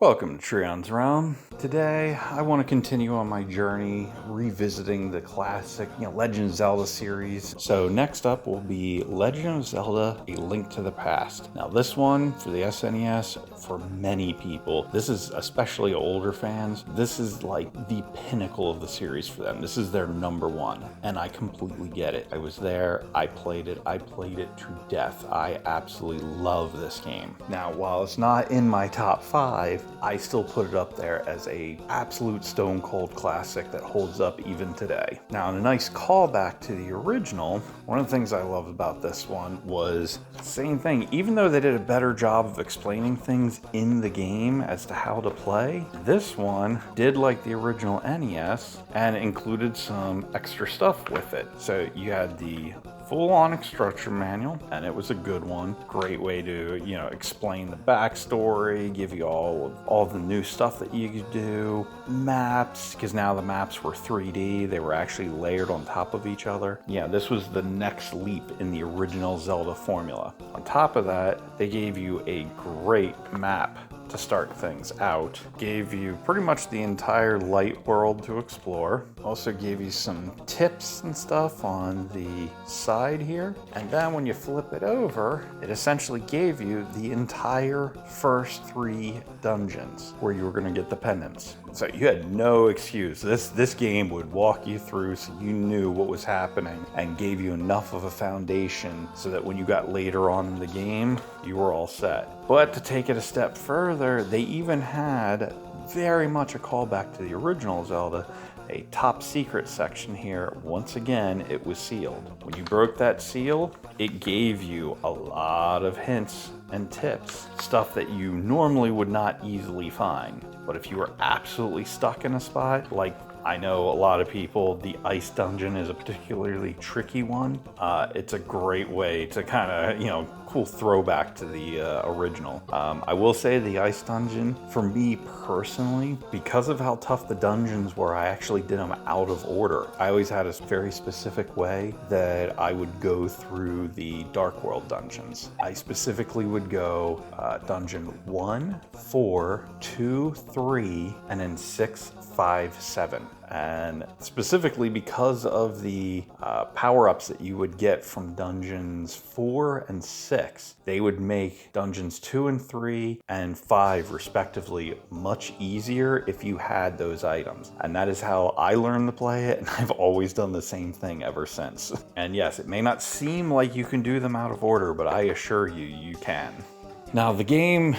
Welcome to Trion's Realm. Today, I want to continue on my journey revisiting the classic, Legend of Zelda series. So next up will be Legend of Zelda: A Link to the Past. Now this one, for the SNES, for many people, this is especially older fans, this is like the pinnacle of the series for them. This is their number one, and I completely get it. I was there, I played it to death. I absolutely love this game. Now, while it's not in my top 5, I still put it up there as a absolute stone cold classic that holds up even today. Now, in a nice callback to the original, one of the things I love about this one was same thing. Even though they did a better job of explaining things in the game as to how to play, this one did like the original NES and included some extra stuff with it. So you had the full-on instruction manual, and it was a good one. Great way to, explain the backstory, give you all the new stuff that you could do. Maps, because now the maps were 3D. They were actually layered on top of each other. Yeah, this was the next leap in the original Zelda formula. On top of that, they gave you a great map to start things out. Gave you pretty much the entire light world to explore. Also gave you some tips and stuff on the side here. And then when you flip it over, it essentially gave you the entire first 3 dungeons where you were going to get the pendants. So you had no excuse. This game would walk you through so you knew what was happening and gave you enough of a foundation so that when you got later on in the game, you were all set. But to take it a step further, they even had very much a callback to the original Zelda, a top secret section here. Once again, it was sealed. When you broke that seal, it gave you a lot of hints and tips, stuff that you normally would not easily find. But if you were absolutely stuck in a spot, like I know a lot of people, the ice dungeon is a particularly tricky one. It's a great way to kind of, cool throwback to the original. I will say the ice dungeon, for me personally, because of how tough the dungeons were, I actually did them out of order. I always had a very specific way that I would go through the Dark World dungeons. I specifically would go dungeon 1, 4, 2, 3, and then 6, 5, 7. And specifically because of the power-ups that you would get from dungeons 4 and 6, they would make dungeons 2 and 3 and 5 respectively much easier if you had those items. And that is how I learned to play it, and I've always done the same thing ever since. And yes, it may not seem like you can do them out of order, but I assure you, you can. Now, the game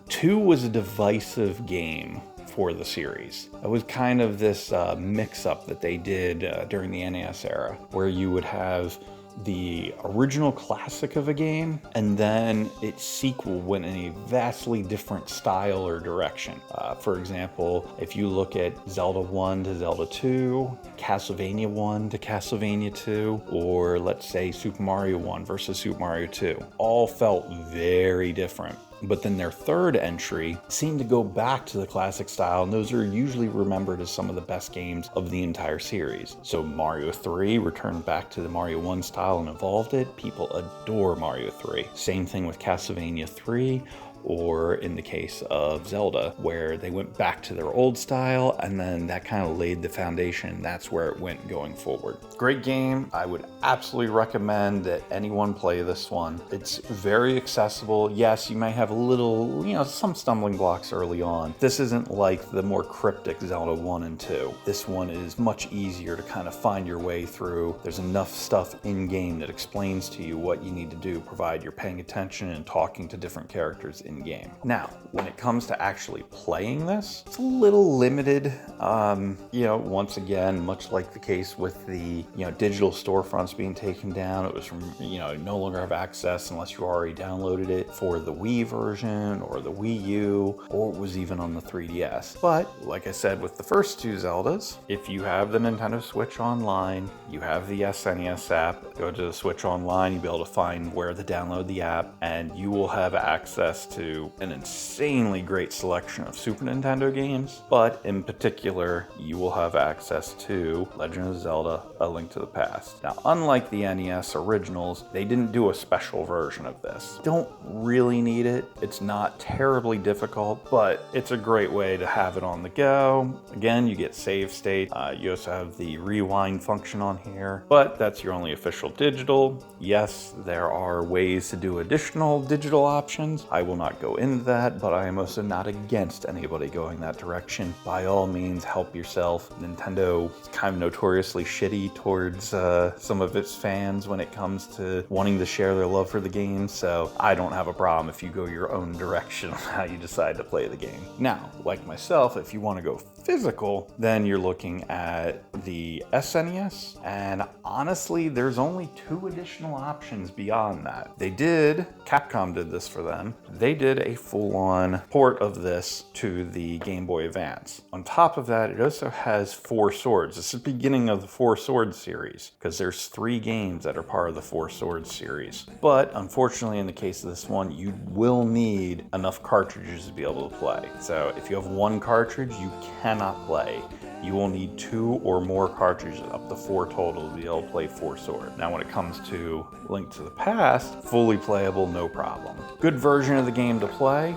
2 was a divisive game for the series. It was kind of this mix-up that they did during the NES era, where you would have the original classic of a game, and then its sequel went in a vastly different style or direction. For example, if you look at Zelda 1 to Zelda 2, Castlevania 1 to Castlevania 2, or let's say Super Mario 1 versus Super Mario 2, all felt very different. But then their third entry seemed to go back to the classic style, and those are usually remembered as some of the best games of the entire series. So Mario 3 returned back to the Mario 1 style and evolved it. People adore Mario 3. Same thing with Castlevania 3, or in the case of Zelda, where they went back to their old style, and then that kind of laid the foundation. That's where it went going forward. Great game. I would absolutely recommend that anyone play this one. It's very accessible. Yes, you may have a little, some stumbling blocks early on. This isn't like the more cryptic Zelda 1 and 2. This one is much easier to kind of find your way through. There's enough stuff in-game that explains to you what you need to do, provided you're paying attention and talking to different characters in game. Now, when it comes to actually playing this, it's a little limited. Once again, much like the case with the, digital storefronts being taken down, it was from, no longer have access unless you already downloaded it for the Wii version or the Wii U, or it was even on the 3DS. But like I said, with the first 2 Zeldas, if you have the Nintendo Switch Online, you have the SNES app, go to the Switch Online, you'll be able to find where to download the app, and you will have access to to an insanely great selection of Super Nintendo games, but in particular, you will have access to Legend of Zelda: A Link to the Past. Now, unlike the NES originals, they didn't do a special version of this. Don't really need it. It's not terribly difficult, but it's a great way to have it on the go. Again, you get save state. You also have the rewind function on here, but that's your only official digital. Yes, there are ways to do additional digital options. I will not go into that, but I am also not against anybody going that direction. By all means, help yourself. Nintendo is kind of notoriously shitty towards some of its fans when it comes to wanting to share their love for the game, so I don't have a problem if you go your own direction on how you decide to play the game. Now, like myself, if you want to go physical, then you're looking at the SNES, and honestly, there's only 2 additional options beyond that. Capcom did this for them. They did a full-on port of this to the Game Boy Advance. On top of that, it also has 4 Swords. This is the beginning of the 4 Swords series, because there's 3 games that are part of the 4 Swords series. But unfortunately, in the case of this one, you will need enough cartridges to be able to play. So if you have 1 cartridge, you cannot play. You will need 2 or more cartridges, up to 4 total, to be able to play 4 Sword. Now, when it comes to Link to the Past, fully playable, no problem. Good version of the game to play.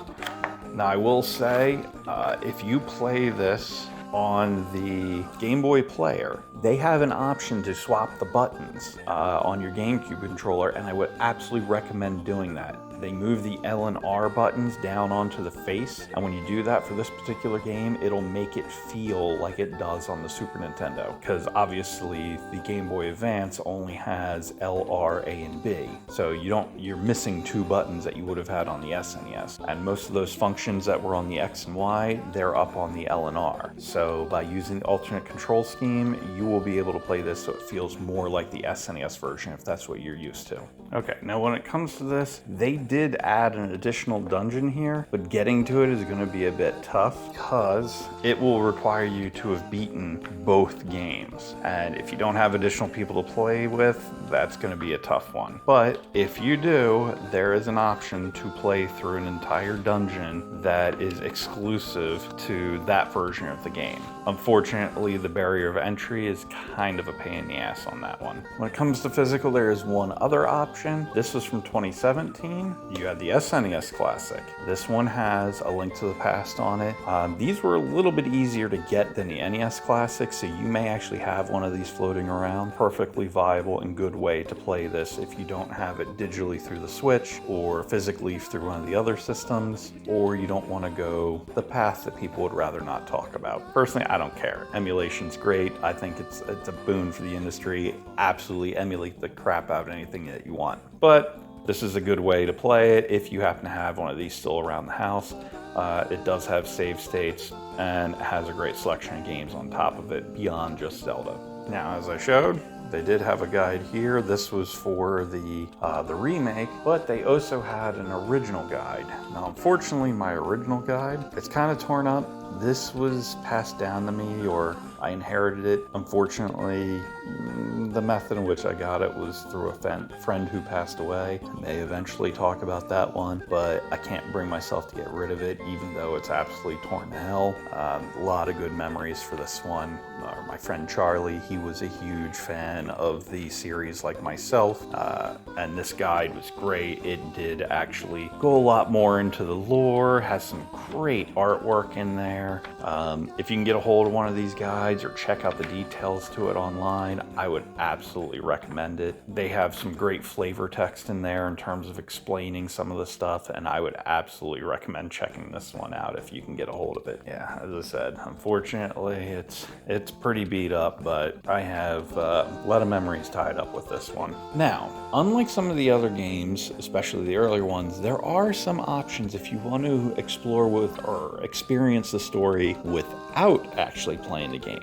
Now, I will say, if you play this on the Game Boy player, they have an option to swap the buttons on your GameCube controller, and I would absolutely recommend doing that. They move the L and R buttons down onto the face, and when you do that for this particular game, it'll make it feel like it does on the Super Nintendo, because obviously the Game Boy Advance only has L, R, A, and B, so you're missing 2 buttons that you would have had on the SNES, and most of those functions that were on the X and Y, they're up on the L and R. So by using the alternate control scheme, you will be able to play this so it feels more like the SNES version, if that's what you're used to. Okay, now when it comes to this, they did add an additional dungeon here, but getting to it is going to be a bit tough because it will require you to have beaten both games. And if you don't have additional people to play with, that's going to be a tough one. But if you do, there is an option to play through an entire dungeon that is exclusive to that version of the game. Unfortunately, the barrier of entry is kind of a pain in the ass on that one. When it comes to physical, there is one other option. This was from 2017. You had the SNES Classic. This one has A Link to the Past on it. These were a little bit easier to get than the NES Classic, so you may actually have one of these floating around. Perfectly viable and good way to play this if you don't have it digitally through the Switch or physically through one of the other systems, or you don't want to go the path that people would rather not talk about. Personally, I don't care. Emulation's great. I think it's a boon for the industry. Absolutely emulate the crap out of anything that you want. But this is a good way to play it if you happen to have one of these still around the house. It does have save states and has a great selection of games on top of it beyond just Zelda. Now, as I showed, they did have a guide here. This was for the remake, but they also had an original guide. Now, unfortunately, my original guide, it's kind of torn up. This was passed down to me, or I inherited it. Unfortunately, the method in which I got it was through a friend who passed away. I may eventually talk about that one, but I can't bring myself to get rid of it, even though it's absolutely torn to hell. A lot of good memories for this one. My friend Charlie, he was a huge fan of the series like myself, and this guide was great. It did actually go a lot more into the lore, has some great artwork in there. If you can get a hold of one of these guides or check out the details to it online, I would absolutely recommend it. They have some great flavor text in there in terms of explaining some of the stuff, and I would absolutely recommend checking this one out if you can get a hold of it. Yeah, as I said, unfortunately, it's pretty beat up, but I have a lot of memories tied up with this one. Now, unlike some of the other games, especially the earlier ones, there are some options if you want to explore with or experience the story without actually playing the game.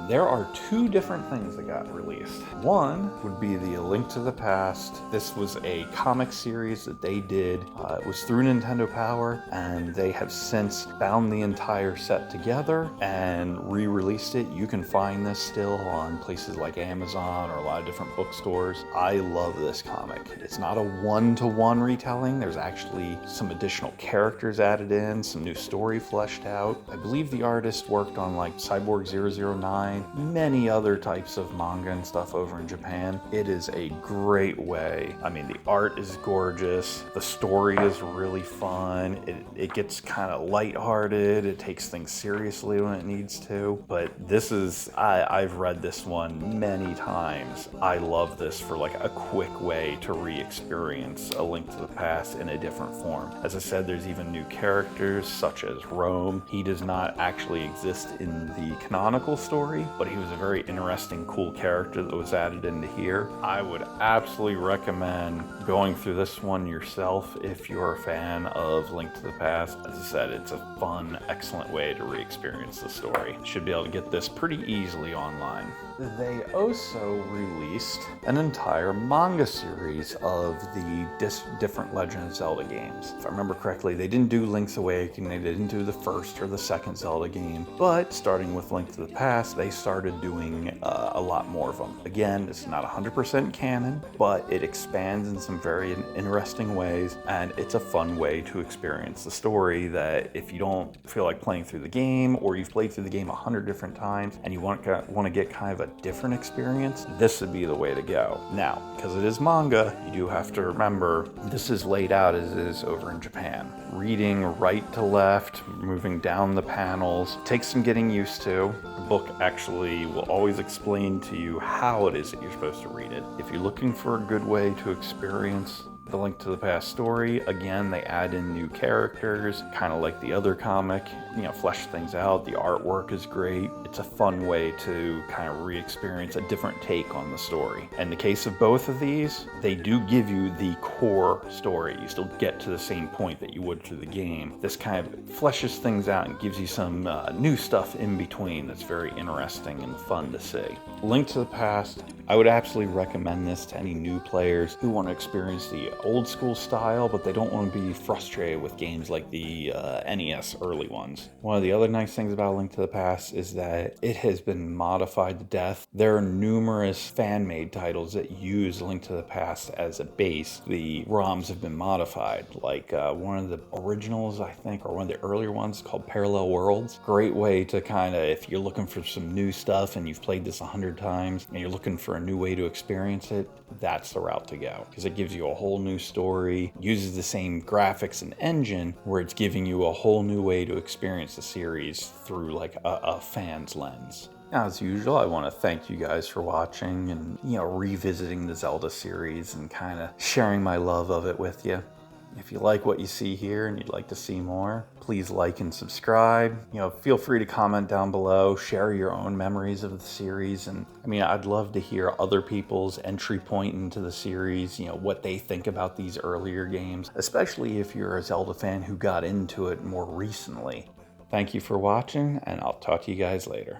There are 2 different things that got released. One would be the A Link to the Past. This was a comic series that they did. It was through Nintendo Power, and they have since bound the entire set together and re-released it. You can find this still on places like Amazon Amazon or a lot of different bookstores. I love this comic. It's not a one-to-one retelling. There's actually some additional characters added in, some new story fleshed out. I believe the artist worked on like Cyborg 009, many other types of manga and stuff over in Japan. It is a great way. I mean, the art is gorgeous. The story is really fun. It gets kind of lighthearted. It takes things seriously when it needs to. But this is, I've read this one many times. I love this for like a quick way to re-experience A Link to the Past in a different form. As I said, there's even new characters such as Rome. He does not actually exist in the canonical story, but he was a very interesting, cool character that was added into here. I would absolutely recommend going through this one yourself if you're a fan of Link to the Past. As I said, it's a fun, excellent way to re-experience the story. You should be able to get this pretty easily online. They also released an entire manga series of the different Legend of Zelda games. If I remember correctly, they didn't do Link's Awakening, they didn't do the first or the second Zelda game, but starting with Link to the Past, they started doing a lot more of them. Again, it's not 100% canon, but it expands in some very interesting ways, and it's a fun way to experience the story that if you don't feel like playing through the game, or you've played through the game 100 different times, and you want to get kind of a different experience, this would be the way to go. Now, because it is manga, you do have to remember this is laid out as it is over in Japan. Reading right to left, moving down the panels, takes some getting used to. The book actually will always explain to you how it is that you're supposed to read it. If you're looking for a good way to experience the Link to the Past story, again, they add in new characters, kind of like the other comic, flesh things out. The artwork is great. It's a fun way to kind of re-experience a different take on the story. In the case of both of these, they do give you the core story. You still get to the same point that you would through the game. This kind of fleshes things out and gives you some new stuff in between that's very interesting and fun to see. Link to the Past, I would absolutely recommend this to any new players who want to experience the old school style, but they don't want to be frustrated with games like the NES early ones. One of the other nice things about Link to the Past is that it has been modified to death. There are numerous fan-made titles that use Link to the Past as a base. The ROMs have been modified, like one of the originals, I think, or one of the earlier ones called Parallel Worlds. Great way to kind of, if you're looking for some new stuff and you've played this 100 times and you're looking for a new way to experience it, that's the route to go, because it gives you a whole new story, uses the same graphics and engine, where it's giving you a whole new way to experience the series through like a fan's lens. As usual, I want to thank you guys for watching and revisiting the Zelda series and kind of sharing my love of it with you. If you like what you see here and you'd like to see more, please like and subscribe. Feel free to comment down below, share your own memories of the series. And I'd love to hear other people's entry point into the series, what they think about these earlier games, especially if you're a Zelda fan who got into it more recently. Thank you for watching, and I'll talk to you guys later.